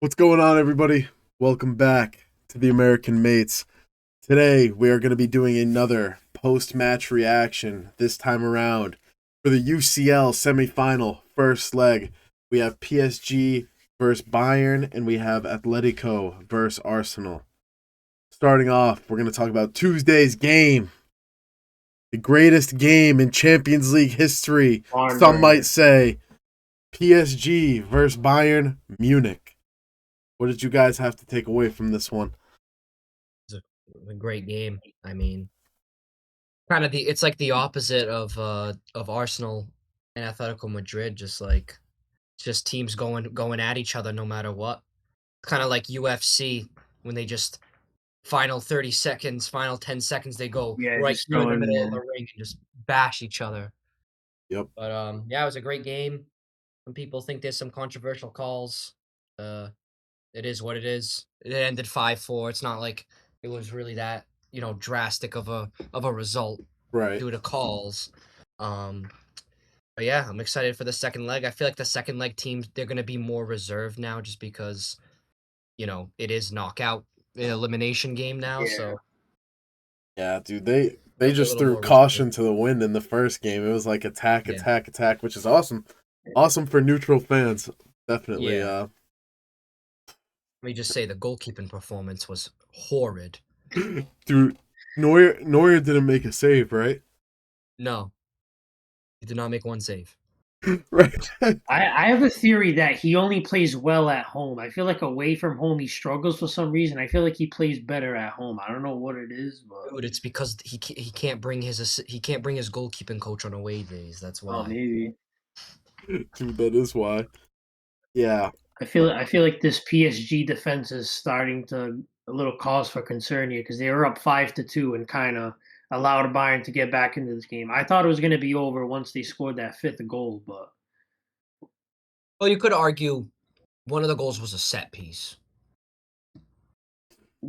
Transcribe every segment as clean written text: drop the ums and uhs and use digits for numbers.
What's going on, everybody? Welcome back to the American Mates. Today, we are going to be doing another post-match reaction. This time around, for the UCL semifinal first leg, we have PSG versus Bayern, and we have Atletico versus Arsenal. Starting off, we're going to talk about Tuesday's game. The greatest game in Champions League history. Some might say PSG versus Bayern Munich. What did you guys have to take away from this one? It's a great game. I mean, it's like the opposite of Arsenal and Atletico Madrid. Just teams going at each other no matter what. Kind of like UFC when they just final 30 seconds, final 10 seconds, they go Yeah, right just through the going, middle of yeah. the ring and just bash each other. Yep. But yeah, it was a great game. Some people think there's some controversial calls. Uh, it is what it is. It ended 5-4. It's not like it was really that, drastic of a result Right. due to calls. Um, but yeah, I'm excited for the second leg. I feel like the second leg teams they're gonna be more reserved now just because, it is knockout elimination game now, Yeah. so Yeah, dude, they they'll be a just little threw more reserved. caution to the wind in the first game. It was like attack, Yeah. attack, attack, which is awesome. Awesome for neutral fans. Definitely. Yeah. Let me just say the goalkeeping performance was horrid. Dude, Neuer didn't make a save, right? No, he did not make one save. Right. I have a theory that he only plays well at home. I feel like away from home he struggles for some reason. I feel like he plays better at home. I don't know what it is, but Dude, it's because he can't bring he can't bring his goalkeeping coach on away days. That's why. maybe. Dude, that is why. Yeah. I feel like this PSG defense is starting to a little cause for concern here because they were up 5-2 and kind of allowed Bayern to get back into this game. I thought it was going to be over once they scored that fifth goal, but Well, you could argue one of the goals was a set piece. That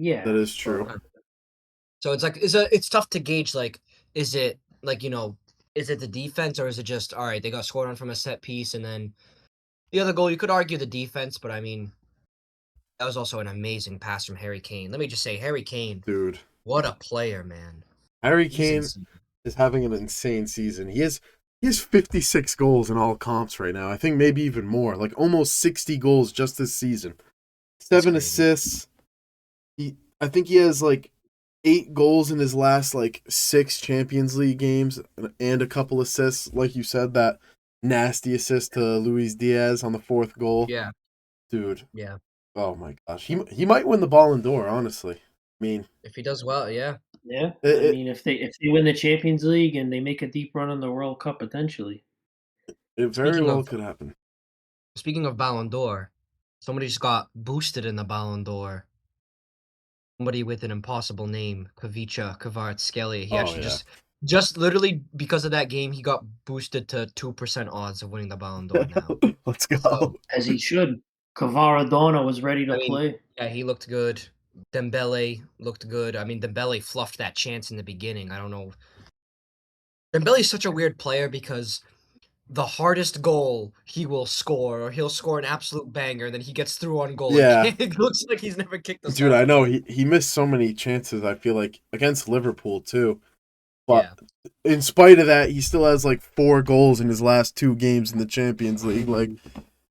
yeah, is true. but So it's tough to gauge is it is it the defense or is it just all right, they got scored on from a set piece and then the other goal you could argue the defense, but I mean that was also an amazing pass from Harry Kane. Let me just say Harry Kane, Dude. what a player, man. Harry He's Kane insane. is having an insane season. He has 56 goals in all comps right now. I think maybe even more. Like almost 60 goals just this season. That's 7 crazy. assists. I think he has like 8 goals in his last like 6 Champions League games and a couple assists. Like you said, that nasty assist to Luis Diaz on the fourth goal. Yeah. Dude, Yeah. oh my gosh. He might win the Ballon d'Or, honestly. I mean, If he does well, yeah. yeah, it, I it, mean, if they win the Champions League and they make a deep run in the World Cup potentially. it very Speaking well of could happen. speaking of Ballon d'Or, somebody just got boosted in the Ballon d'Or. Somebody with an impossible name, Kavicha Kvaratskhelia. He Oh, actually yeah. just literally because of that game, he got boosted to 2% odds of winning the Ballon d'Or now. Let's So, go. As he should. Kvaradona was ready to I mean, play. yeah, he looked good. Dembele looked good. I mean, Dembele fluffed that chance in the beginning. I don't know. Dembele's such a weird player because the hardest goal he will score, or he'll score an absolute banger, then he gets through on goal Yeah. again. It looks like he's never kicked a Dude, soccer I know ball. he missed so many chances, I feel like, against Liverpool, too. But Yeah. in spite of that, he still has like 4 goals in his last 2 games in the Champions League. Like,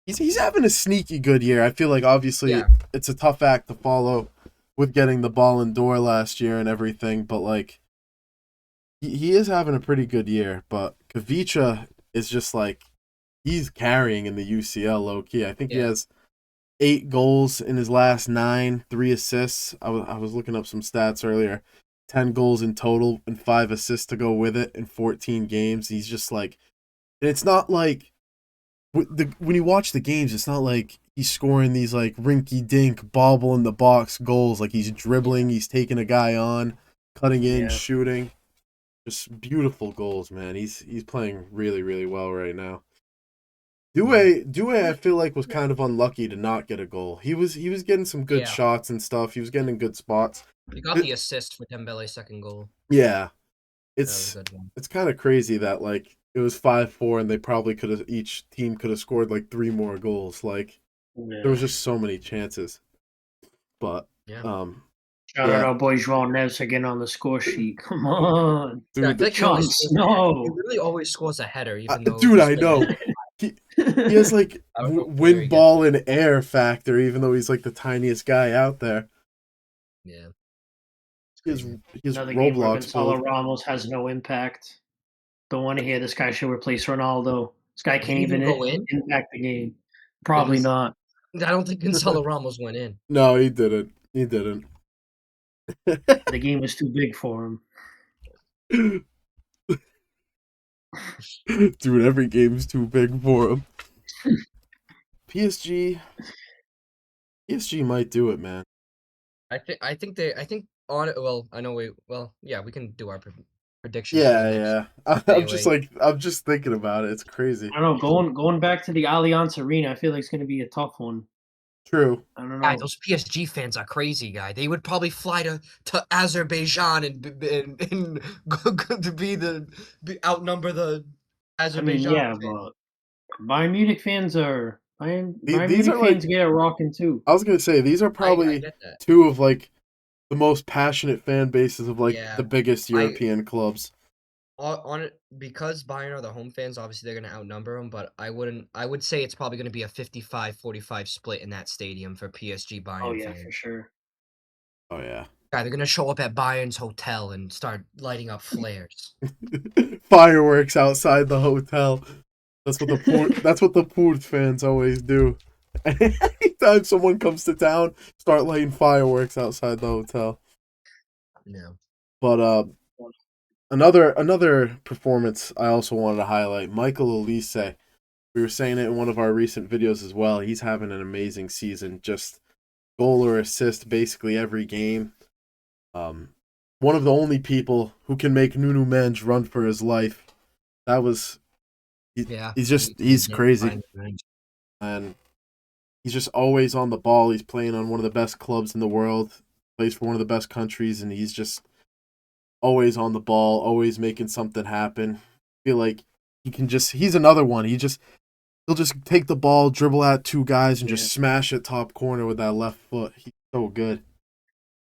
he's having a sneaky good year. I feel like obviously Yeah. it's a tough act to follow with getting the Ballon d'Or last year and everything, but like he is having a pretty good year. But Kavicha is just like he's carrying in the UCL low key. I think he Yeah. has 8 goals in his last 9, 3 assists. I was looking up some stats earlier. 10 goals in total and 5 assists to go with it in 14 games. He's just like, and it's not like when you watch the games, it's not like he's scoring these like rinky dink bobble in the box goals. Like he's dribbling, he's taking a guy on, cutting in, Yeah. shooting. Just beautiful goals, man. He's playing really really well right now. Mhm. Due, I feel like was kind of unlucky to not get a goal. He was getting some good Yeah. shots and stuff. He was getting in good spots. He got It, the assist for Dembele's second goal. yeah, That was a it's good one. it's kind of crazy that like it was 5-4 and they probably could have each team could have scored like 3 more goals. Like There was Yeah. just so many chances. But Yeah. Shout out yeah, our boy João Neves again on the score sheet. Come on. Yeah, I feel dude, like Jon he Snow. literally always scores a header, even though dude, he's I know. He he has like I don't know where win he gets. ball and air factor, even though he's like the tiniest guy out there. Yeah, it's He has crazy. Another game where Roblox Gonzalo build. Ramos has no impact. Don't want to hear this guy should replace Ronaldo. This guy Did can't he even even go in? impact the game. Did Probably his? not. I don't think Gonzalo Ramos went in. No, he didn't. He didn't. The game was too big for him. Dude, every game's too big for him. PSG, PSG might do it, man. I think on well, I know yeah, we can do our predictions for the Yeah, next yeah. anyway. I'm just thinking about it. It's crazy. I don't know. Going back to the Allianz Arena, I feel like it's going to be a tough one. True. I don't Guy, know. those PSG fans are crazy, guy. They would probably fly to Azerbaijan and go to outnumber the I mean, Azerbaijan yeah, fans. but Bayern Munich fans are Bayern These Munich are like fans get it rocking too. I was gonna say these are I probably get that. two of like the most passionate fan bases of like Yeah, the biggest I European clubs. on it because Bayern are the home fans. Obviously, they're going to outnumber them, but I wouldn't. I would say it's probably going to be a 55-45 split in that stadium for PSG Oh Bayern yeah, for fans. sure. Oh yeah. Guy, they're going to show up at Bayern's hotel and start lighting up flares. Fireworks outside the hotel. That's what the Port fans always do. Anytime someone comes to town, start lighting fireworks outside the hotel. Yeah. But another performance I also wanted to highlight, Michael Elise. We were saying it in one of our recent videos as well. He's having an amazing season, just goal or assist basically every game. Um, one of the only people who can make Nuno Mendes run for his life. That was Yeah. he's Did crazy, find revenge. and he's just always on the ball. He's playing on one of the best clubs in the world, plays for one of the best countries, and he's just always on the ball, always making something happen. I feel like he's another one. He'll just take the ball, dribble at two guys, and Yeah. just smash it top corner with that left foot. He's so good.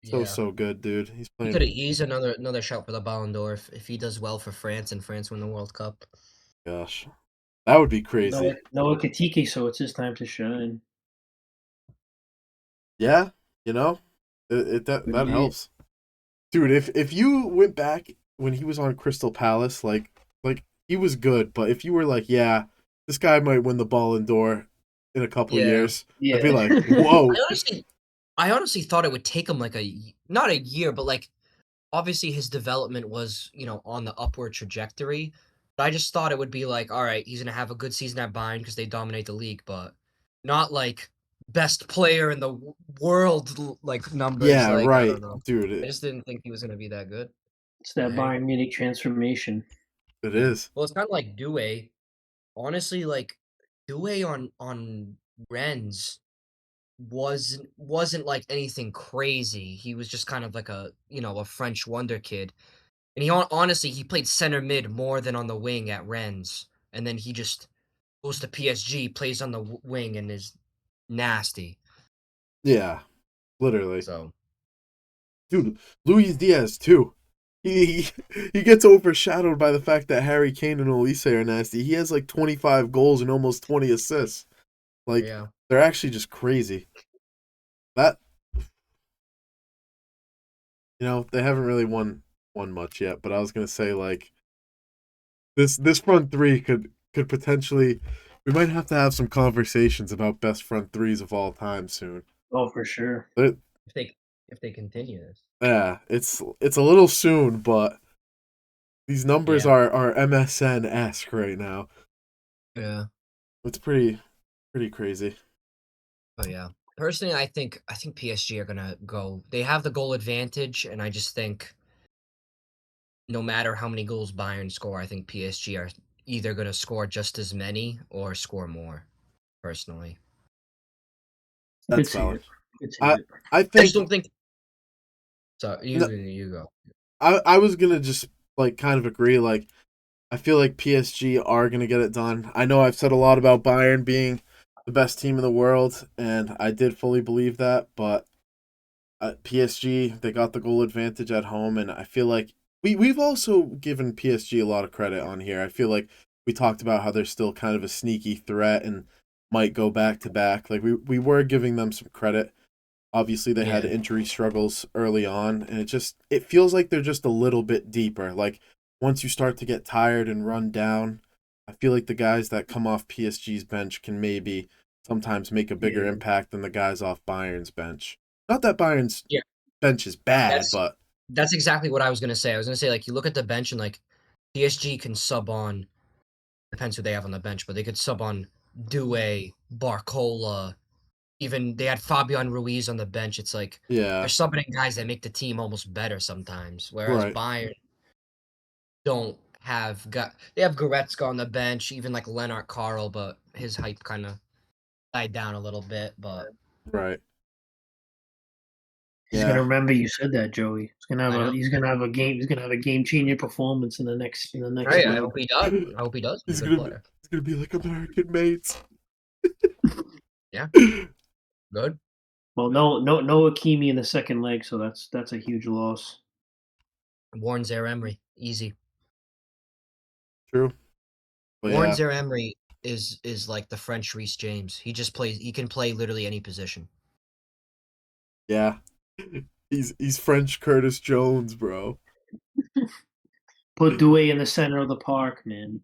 Yeah. So good, dude. He's He could playing. have eased another shout for the Ballon d'Or if he does well for France and France win the World Cup. Gosh, that would be crazy. Noah Katiki, so it's his time to shine. Yeah, you know, Could that be. helps, dude. If you went back when he was on Crystal Palace, like he was good, but if you were like, yeah, this guy might win the Ballon d'Or in a couple Yeah. years, I'd be Yeah. like, I whoa, honestly I honestly thought it would take him like not a year, but like obviously his development was, on the upward trajectory. But I just thought it would be like, all right, he's gonna have a good season at Bayern because they dominate the league, but not like best player in the world like numbers. yeah, Like I right, don't know. dude. I just didn't think he was gonna be that good. It's that Hey, Bayern Munich transformation. It yeah. is. Well, it's kind of like Doué. Honestly, like Doué on Rennes wasn't like anything crazy. He was just kind of like a French wonder kid. And honestly, he played center mid more than on the wing at Rennes, and then he just goes to PSG, plays on the wing, and is nasty. Yeah, literally, So dude. Luis Diaz too. He gets overshadowed by the fact that Harry Kane and Olise are nasty. He has like 25 goals and almost 20 assists. Like yeah, they're actually just crazy. That they haven't really won much yet, but I was gonna say like this front three could potentially we might have to have some conversations about best front threes of all time soon. Oh, for sure. But, if they continue this, yeah, it's a little soon, but these numbers yeah, are MSN esque right now. yeah, It's pretty crazy. oh yeah. Personally, I think PSG are gonna go. They have the goal advantage, and I just think no matter how many goals Bayern score, I think PSG are either gonna score just as many or score more. Personally, Good That's see valid. it. Good see I it. I I just think don't think. So no, you go. I was gonna just like kind of agree. Like I feel like PSG are gonna get it done. I know I've said a lot about Bayern being the best team in the world, and I did fully believe that. But PSG, they got the goal advantage at home, and I feel like we've also given PSG a lot of credit on here. I feel like we talked about how they're still kind of a sneaky threat and might go back to back. Like we were giving them some credit. Obviously, they had Yeah. injury struggles early on, and it feels like they're just a little bit deeper. Like once you start to get tired and run down, I feel like the guys that come off PSG's bench can maybe sometimes make a bigger Yeah. impact than the guys off Bayern's bench. Not that Bayern's Yeah. bench is bad, That's but that's exactly what I was gonna say. I was gonna say, like, you look at the bench and, like, PSG can sub on, depends who they have on the bench, but they could sub on Doué, Barcola, even they had Fabian Ruiz on the bench. It's like they're yeah, subbing in guys that make the team almost better sometimes. Whereas right, Bayern don't they have Goretzka on the bench, even like Lennart Carl, but his hype kind of died down a little bit. But right, He's gonna yeah. remember you said that, Joey. I know. He's gonna have a game. He's gonna have a game changing performance in the next Right, I leg. hope he does. I hope he does. He's He's a good gonna be player. he's gonna be like American mates. Yeah, good. Well, no Akimi in the second leg, so that's a huge loss. Warren Zaire Emery, easy. True, but Warren yeah, Zaire Emery is like the French Reece James. He just plays. He can play literally any position. yeah. He's French Curtis Jones, bro. Put Doué in the center of the park, man.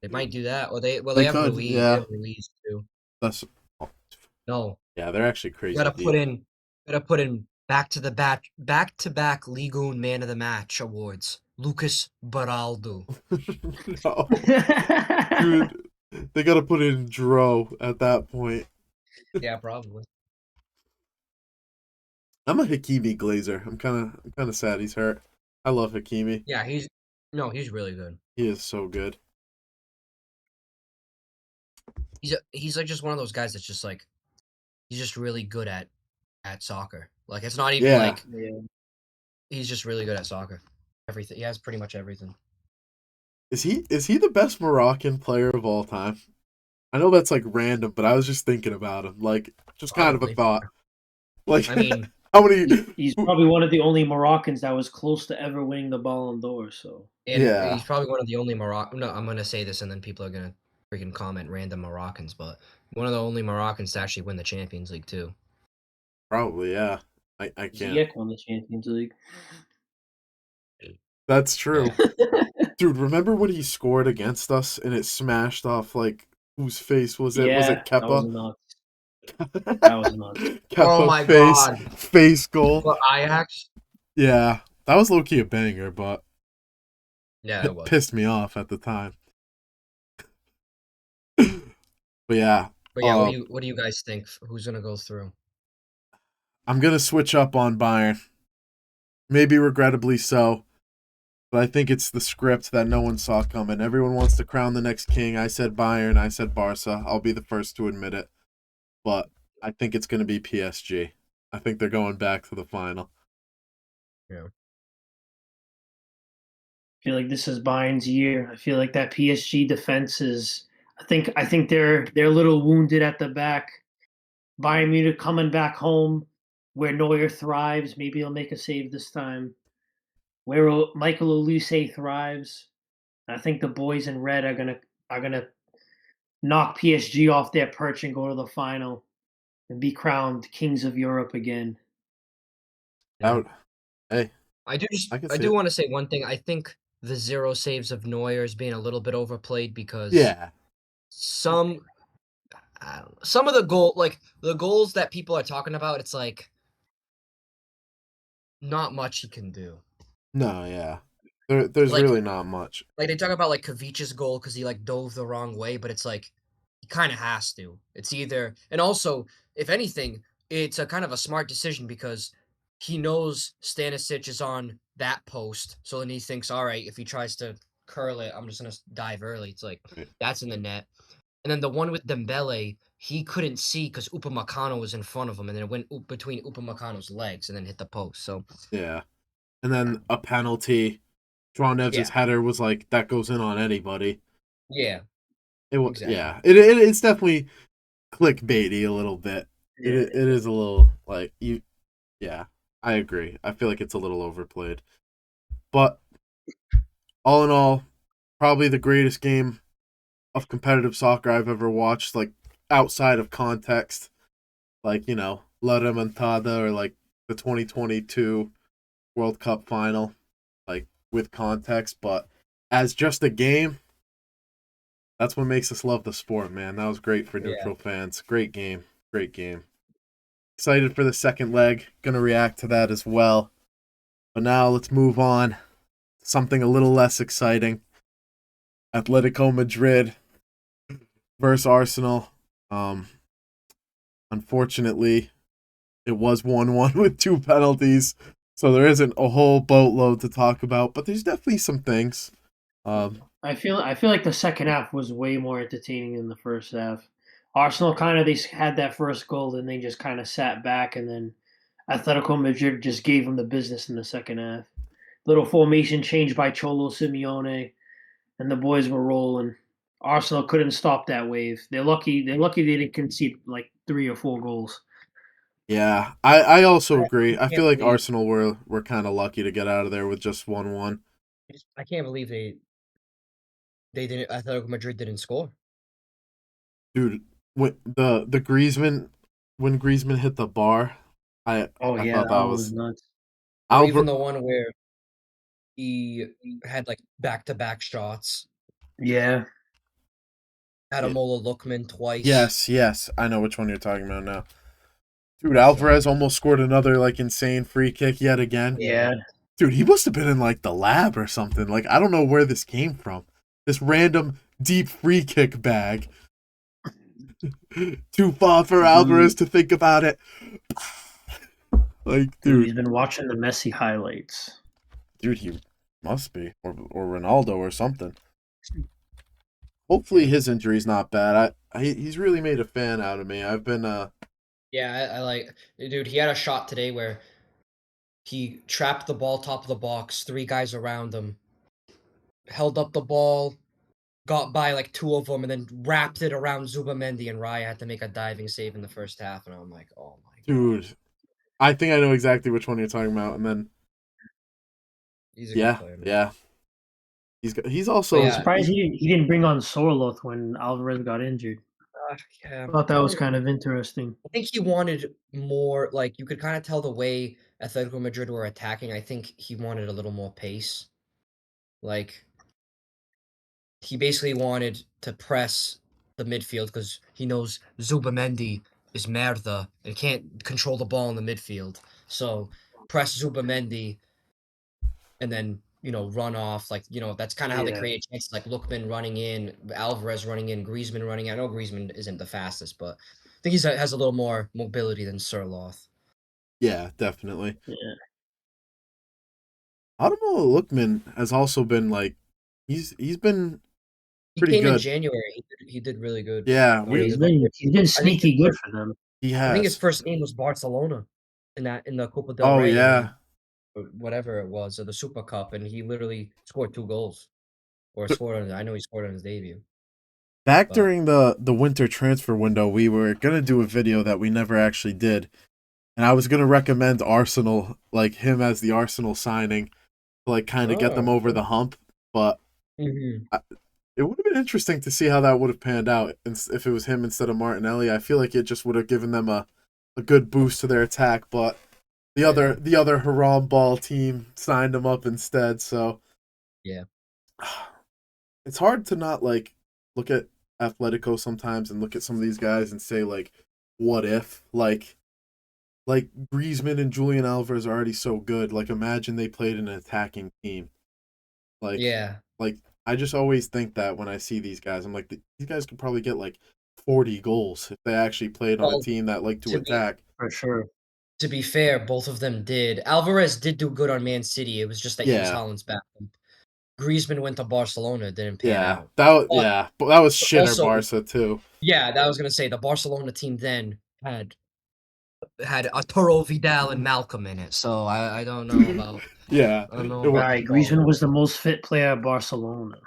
They might do that, or they They have could, Ruiz. They yeah. have Ruiz too. That's No, yeah. They're actually you crazy gotta deep. put in back to back Ligue 1 Man of the Match awards. Lucas Baraldo. No, dude, they gotta put in Dro at that point. Yeah, probably. I'm a Hakimi Glazer. I'm kind of sad he's hurt. I love Hakimi. Yeah, he's really good. He is so good. He's like just one of those guys that's just like he's just really good at soccer. Like it's not even Yeah. like Yeah. he's just really good at soccer. Everything. He has pretty much everything. Is he the best Moroccan player of all time? I know that's like random, but I was just thinking about him. Like just kind of a Probably. thought. Like I mean, how many He's probably one of the only Moroccans that was close to ever winning the Ballon d'Or. So and Yeah, he's probably one of the only Moroccan. No, I'm gonna say this, and then people are gonna freaking comment random Moroccans, but one of the only Moroccans to actually win the Champions League too. probably, yeah. I can't. Ziyech won the Champions League. That's true. Yeah. Dude, remember when he scored against us and it smashed off like whose face was it? Was it Yeah, that was Kepa? nuts. That was nuts. Oh Kepa my god. face goal. For Ajax? Yeah, that was low key a banger, but Yeah, it it was. pissed me off at the time. But yeah, But yeah, what do you guys think? Who's gonna go through? I'm gonna switch up on Bayern. Maybe regrettably so, but I think it's the script that no one saw coming. Everyone wants to crown the next king. I said Bayern. I said Barca. I'll be the first to admit it, but I think it's gonna be PSG. I think they're going back to the final. Yeah. I feel like this is Bayern's year. I feel like that PSG defense is. I think they're a little wounded at the back. Bayern Munich coming back home, where Neuer thrives. Maybe he'll make a save this time. Where Michael Olise thrives. I think the boys in red are gonna knock PSG off their perch and go to the final and be crowned kings of Europe again. Yeah. Out. Hey, I can I see do it. want to say one thing. I think the zero saves of Neuer is being a little bit overplayed because Yeah. some I don't know, some of the goals that people are talking about, it's like not much he can do. No, yeah. There's Like really not much. they talk about like Kavic's goal because he like dove the wrong way, but it's like he kind of has to. It's either and also if anything, it's a kind of a smart decision because he knows Stanisic is on that post, so then he thinks, all right, if he tries to curl it, I'm just gonna dive early. It's like Right. that's in the net. And then the one with Dembele, he couldn't see because Upamecano was in front of him, and then it went between Upamecano's legs and then hit the post. So Yeah. And then a penalty. Draw Nevs' yeah, header was like that goes in on anybody. yeah, It was exactly. yeah. It's definitely clickbaity a little bit. Yeah. It is a little like you. Yeah, I agree. I feel like it's a little overplayed. But all in all, probably the greatest game of competitive soccer I've ever watched. Like outside of context, like La Remontada or like the 2022 World Cup final, like with context. But as just a game, that's what makes us love the sport, man. That was great for Yeah. neutral fans. Great game. Great game. Excited for the second leg. Gonna react to that as well. But now let's move on. Something a little less exciting. Atletico Madrid versus Arsenal. Um, Unfortunately, it was 1-1 with 2 penalties. So there isn't a whole boatload to talk about, but there's definitely some things. I feel like the second half was way more entertaining than the first half. Arsenal kind of they had that first goal and they just kind of sat back, and then Atletico Madrid just gave them the business in the second half. Little formation change by Cholo Simeone, and the boys were rolling. Arsenal couldn't stop that wave. They're lucky. They're lucky they didn't concede like 3 or 4 goals. Yeah, I also I agree. I feel can't like believe Arsenal were kind of lucky to get out of there with just 1-1. I can't believe they didn't. Atletico Madrid didn't score. Dude, when the Griezmann when Griezmann hit the bar, Oh I yeah, thought that that one was was nuts. Or even Albert. the one where he had like back-to-back shots. Yeah, Yeah, Ademola Lookman twice. yes, I know which one you're talking about now. Dude, So Alvarez almost scored another like insane free kick yet again. yeah, yeah. Dude, he must have been in like the lab or something. Like I don't know where this came from. This random deep free kick bag. Too far for Alvarez Dude, to think about it. Like, dude, dude, he's been watching the Messi highlights. he must be, or Ronaldo or something. Hopefully yeah, his injury's not bad. He's really made a fan out of me. I've been yeah. I like, dude. He had a shot today where he trapped the ball top of the box, 3 guys around him, held up the ball, got by like 2 of them, and then wrapped it around Zubamendi, and Raya had to make a diving save in the first half. And I'm like, oh my god, dude. I think I know exactly which one you're talking about. And then he's a good yeah, player, man. yeah. He's But I'm also yeah, surprised he didn't bring on Sorloth when Alvarez got injured. yeah. I thought I that was don't. kind of interesting. I think he wanted more. Like you could kind of tell the way Atletico Madrid were attacking. I think he wanted a little more pace. Like he basically wanted to press the midfield because he knows Zubamendi is merda and can't control the ball in the midfield. So press Zubamendi and then run off. Like that's kind of how they Yeah, create chances. Like Lookman running in, Alvarez running in, Griezmann running in. I know Griezmann isn't the fastest, but I think has a little more mobility than Sirloth. yeah, definitely. yeah. Ademola Lookman has also been like he's been He pretty came in good. January. He did really good. Yeah, Yeah, we he's been I think his sneaky good first for them. he I think his has. first game was Barcelona in the Copa del Oh Rey, and then yeah. whatever it was, or the Super Cup, and he literally scored 2 goals. Or scored on I know he scored on his debut. Back But during the winter transfer window, we were gonna do a video that we never actually did, and I was gonna recommend Arsenal, like him as the Arsenal signing, to like kind of get them oh, over okay. the hump. But Mhm. I, it would have been interesting to see how that would have panned out if it was him instead of Martinelli. I feel like it just would have given them a good boost to their attack. But Yeah. the other Haram Ball team signed him up instead. So Yeah. it's hard to not like look at Atletico sometimes and look at some of these guys and say like, what if like Griezmann and Julian Alvarez are already so good. Like imagine they played in an attacking team. Like Yeah. like I just always think that when I see these guys, I'm like these guys could probably get like 40 goals if they actually played on a Well, team that like to to be attack. For sure. to be fair, both of them did. Alvarez did do good on Man City. It was just that he was Yeah. Haaland's backup. Griezmann went to Barcelona, it didn't pan Yeah. out. But But that was shitter also, Barca too. yeah, that was gonna say the Barcelona team then had Arturo Vidal and Malcolm in it. So I don't know about Yeah. I don't know It wa- about Right, Ball. Griezmann was the most fit player at Barcelona.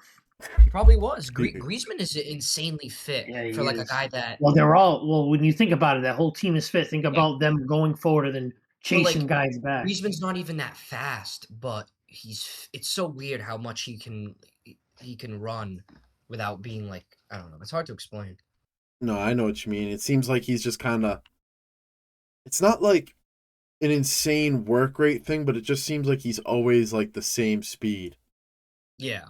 He probably was. He- Griezmann is insanely fit Yeah, for he like a is. guy that. Well, they're all well, when you think about it, that whole team is fit. Think Yeah, about them going forward and then but like chasing guys back. Griezmann's not even that fast, but it's so weird how much he can run without being like I don't know. It's hard to explain. No, I know what you mean. It seems like he's just kind of. It's not like an insane work rate thing, but it just seems like he's always like the same speed. Yeah,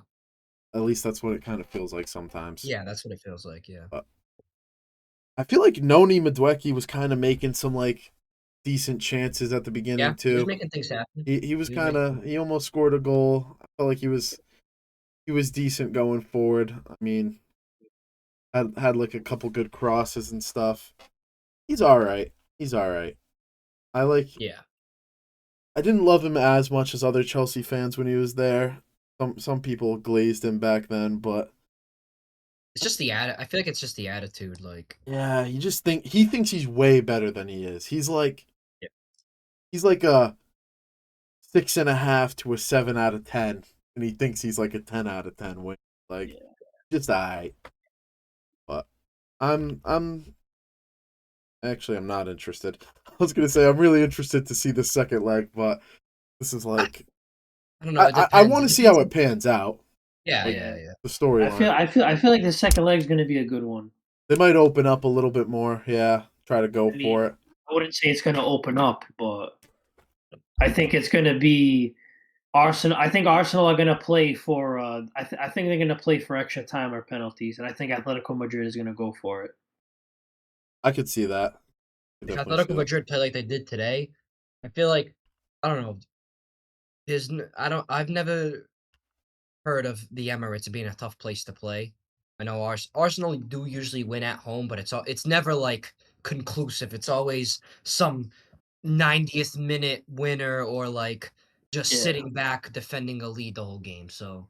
At least that's what it kind of feels like sometimes. yeah, that's what it feels like. Yeah, But I feel like Noni Madueke was kind of making some like decent chances at the yeah, beginning he was too. making things happen. He was He was kind making of he almost scored a goal. I felt like he was decent going forward. I mean, had like a couple good crosses and stuff. He's all right. He's all right. I like. yeah. I didn't love him as much as other Chelsea fans when he was there. Some people glazed him back then, but It's just the I feel like it's just the attitude. Like, yeah, he thinks he's way better than he is. yeah, He's like a 6.5 to a 7 out of 10, and he thinks he's like a 10 out of 10. When like Yeah. just alright. But I'm actually I'm not interested. I was gonna say I'm really interested to see the second leg, but this is I, like I don't know. It I depends. want It to see how depends. it pans out, Yeah, like yeah, yeah. the storyline. I feel like the second leg is going to be a good one. They might open up a little bit more. Yeah, try to go I mean, for it. I wouldn't say it's going to open up, but I think it's going to be Arsenal. I think Arsenal are going to play for. I think they're going to play for extra time or penalties, and I think Atletico Madrid is going to go for it. I could see that. I could If definitely see Atletico that. Madrid play like they did today, I feel like I don't know. I've never heard of the Emirates being a tough place to play. I know Arsenal do usually win at home, but it's never like conclusive. It's always some 90th minute winner or like just Yeah, sitting back defending a lead the whole game. So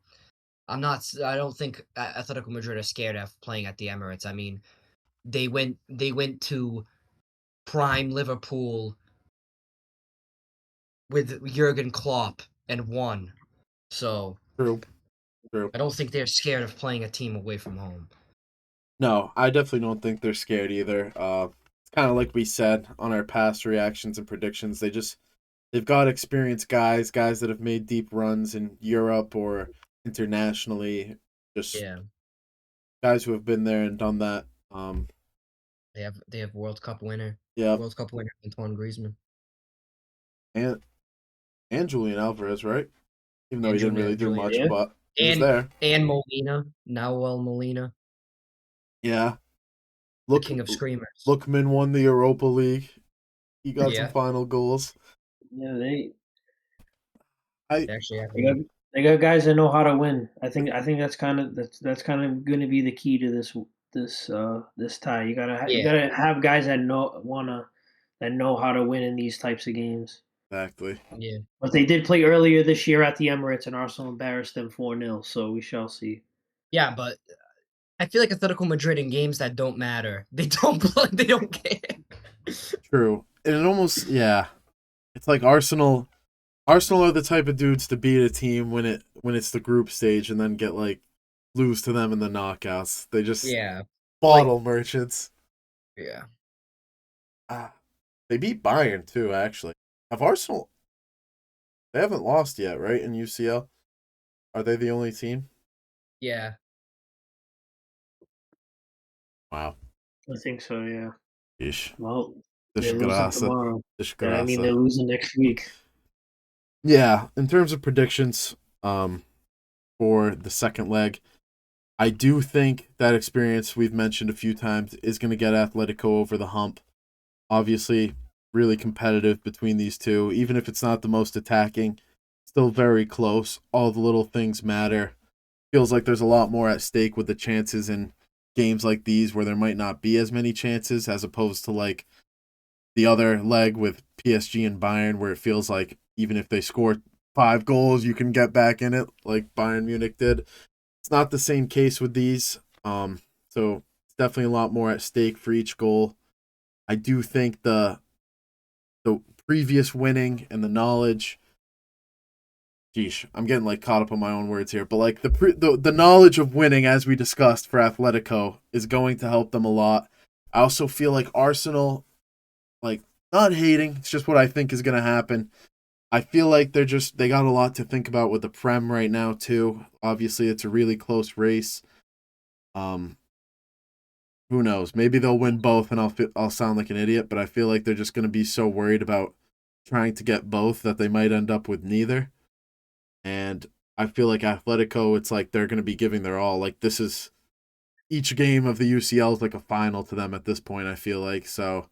I don't think Atletico Madrid are scared of playing at the Emirates. I mean, they went to prime Liverpool with Jurgen Klopp and won. So True, true. I don't think they're scared of playing a team away from home. No, I definitely don't think they're scared either. It's kind of like we said on our past reactions and predictions. They've got experienced guys that have made deep runs in Europe or internationally. Just Yeah, guys who have been there and done that. they have Yeah, World Cup winner Antoine Griezmann and Julian Alvarez, right? Even though and he didn't really do Julian much, yeah, but he was and there. and Molina, Nahuel Molina, Yeah, the look, king of screamers. Lookman won the Europa League. He got some Yeah, final goals. yeah. I they actually have They got him. they got guys that know how to win. I think that's kind of going to be the key to this tie. You Yeah, gotta have guys that know how to win in these types of games. exactly. yeah, But they did play earlier this year at the Emirates, and Arsenal embarrassed them 4-0. So we shall see. yeah. But I feel like Atletico Madrid in games that don't matter, they don't play. They don't care. True. And it almost yeah. It's like Arsenal. Arsenal are the type of dudes to beat a team when it's the group stage and then get like lose to them in the knockouts. They just Yeah, like bottle merchants. yeah, Ah, they beat Bayern too. Actually, have Arsenal? They haven't lost yet, right? In UCL, are they the only team? yeah. Wow. I think so. Yeah. Ish. Well, they're losing Desgraça. tomorrow. I mean, Desgraça. they're losing next week. Yeah. In terms of predictions, for the second leg, I do think that experience we've mentioned a few times is going to get Atletico over the hump. Obviously, really competitive between these two. Even if it's not the most attacking, still very close. All the little things matter. Feels like there's a lot more at stake with the chances in games like these where there might not be as many chances as opposed to like the other leg with PSG and Bayern where it feels like even if they score 5 goals, you can get back in it like Bayern Munich did. It's not the same case with these. So it's definitely a lot more at stake for each goal. I do think the previous winning and the knowledge Geesh, I'm getting like caught up on my own words here, but like the knowledge of winning, as we discussed for Atletico, is going to help them a lot. I also feel like Arsenal, like not hating, it's just what I think is going to happen. I feel like they got a lot to think about with the Prem right now too. Obviously, it's a really close race. Um, who knows? Maybe they'll win both, and I'll sound like an idiot, but I feel like they're just going to be so worried about trying to get both that they might end up with neither. And I feel like Atletico, it's like they're going to be giving their all. Like this is each game of the UCL is like a final to them at this point. I feel like so.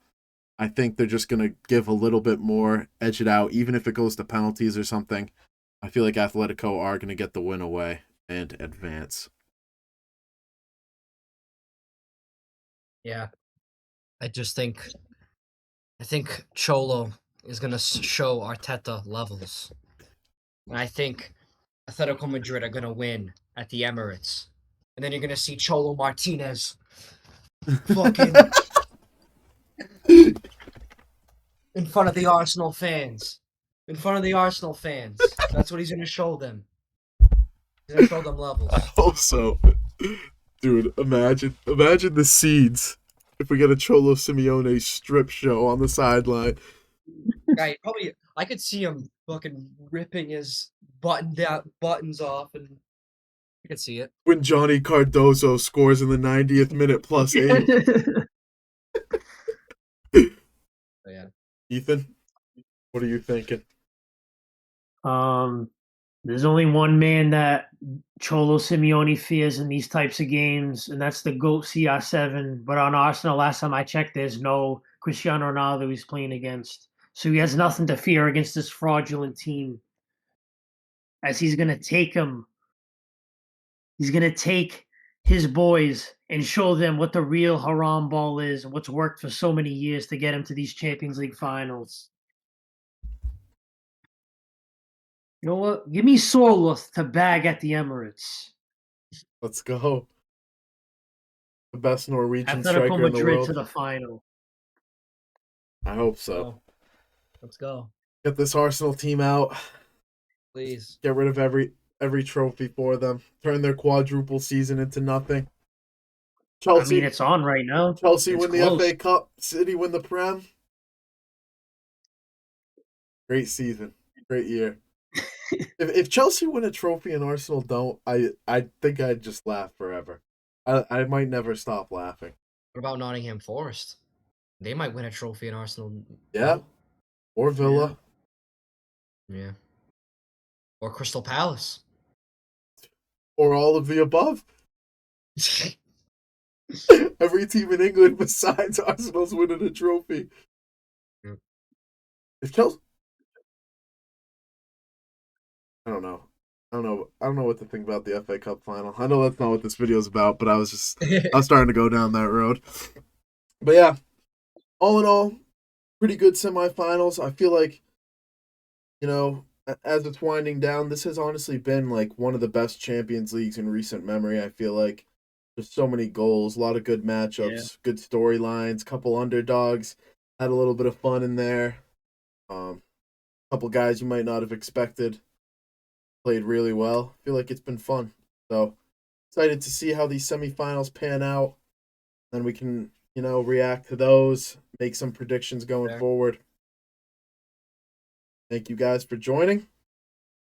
I think they're just going to give a little bit more, edge it out, even if it goes to penalties or something. I feel like Atletico are going to get the win away and advance. Yeah, I think Cholo is gonna show Arteta levels, and I think Atletico Madrid are gonna win at the Emirates, and then you're gonna see Cholo Martinez fucking in front of the Arsenal fans. In front of the Arsenal fans. That's what he's gonna show them. He's gonna show them levels. I hope so. Dude, imagine the scenes if we get a Cholo Simeone strip show on the sideline. Right, probably I could see him fucking ripping his buttons off, and I could see it. When Johnny Cardozo scores in the 90th minute plus 8. But yeah. Ethan, what are you thinking? There's only one man that Cholo Simeone fears in these types of games, and that's the GOAT CR7. But on Arsenal, last time I checked, there's no Cristiano Ronaldo he's playing against. So he has nothing to fear against this fraudulent team. As he's going to take him, he's going to take his boys and show them what the real haram ball is and what's worked for so many years to get him to these Champions League finals. You know what? Give me Sorloth to bag at the Emirates. Let's go. The best Norwegian Atletico striker in the Madrid world. to the final. I hope so. Let's go. Get this Arsenal team out. Please. Get rid of every trophy for them. Turn their quadruple season into nothing. Chelsea, I mean, it's on right now. Chelsea It's win the close. FA Cup. City win the Prem. Great season. Great year. if Chelsea win a trophy and Arsenal don't, I think I'd just laugh forever. I might never stop laughing. What about Nottingham Forest? They might win a trophy in Arsenal. Yeah. Or Villa. Yeah. Or Crystal Palace. Or all of the above. Every team in England besides Arsenal's winning a trophy. Yeah. If Chelsea, I don't know what to think about the FA Cup final. I know that's not what this video is about, but I was starting to go down that road. But yeah, all in all, pretty good semifinals. I feel like, as it's winding down, this has honestly been like one of the best Champions Leagues in recent memory. I feel like there's so many goals, a lot of good matchups, good storylines, couple underdogs, had a little bit of fun in there. Couple guys you might not have expected played really well. I feel like it's been fun. So excited to see how these semifinals pan out. Then we can, react to those, make some predictions going forward. Thank you guys for joining.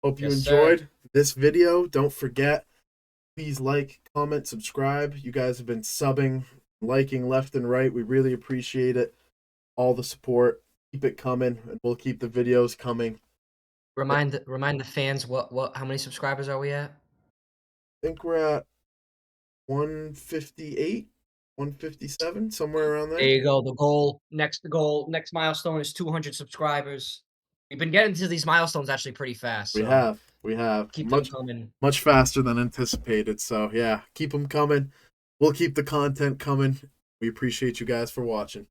Hope you enjoyed this video. Don't forget, please like, comment, subscribe. You guys have been subbing, liking left and right. We really appreciate it. All the support. Keep it coming, and we'll keep the videos coming. Remind the fans how many subscribers are we at? I think we're at 158, 157, somewhere around there. There you go. The goal, next milestone is 200 subscribers. We've been getting to these milestones actually pretty fast. We so have. Keep them coming. Much faster than anticipated. So yeah, keep them coming. We'll keep the content coming. We appreciate you guys for watching.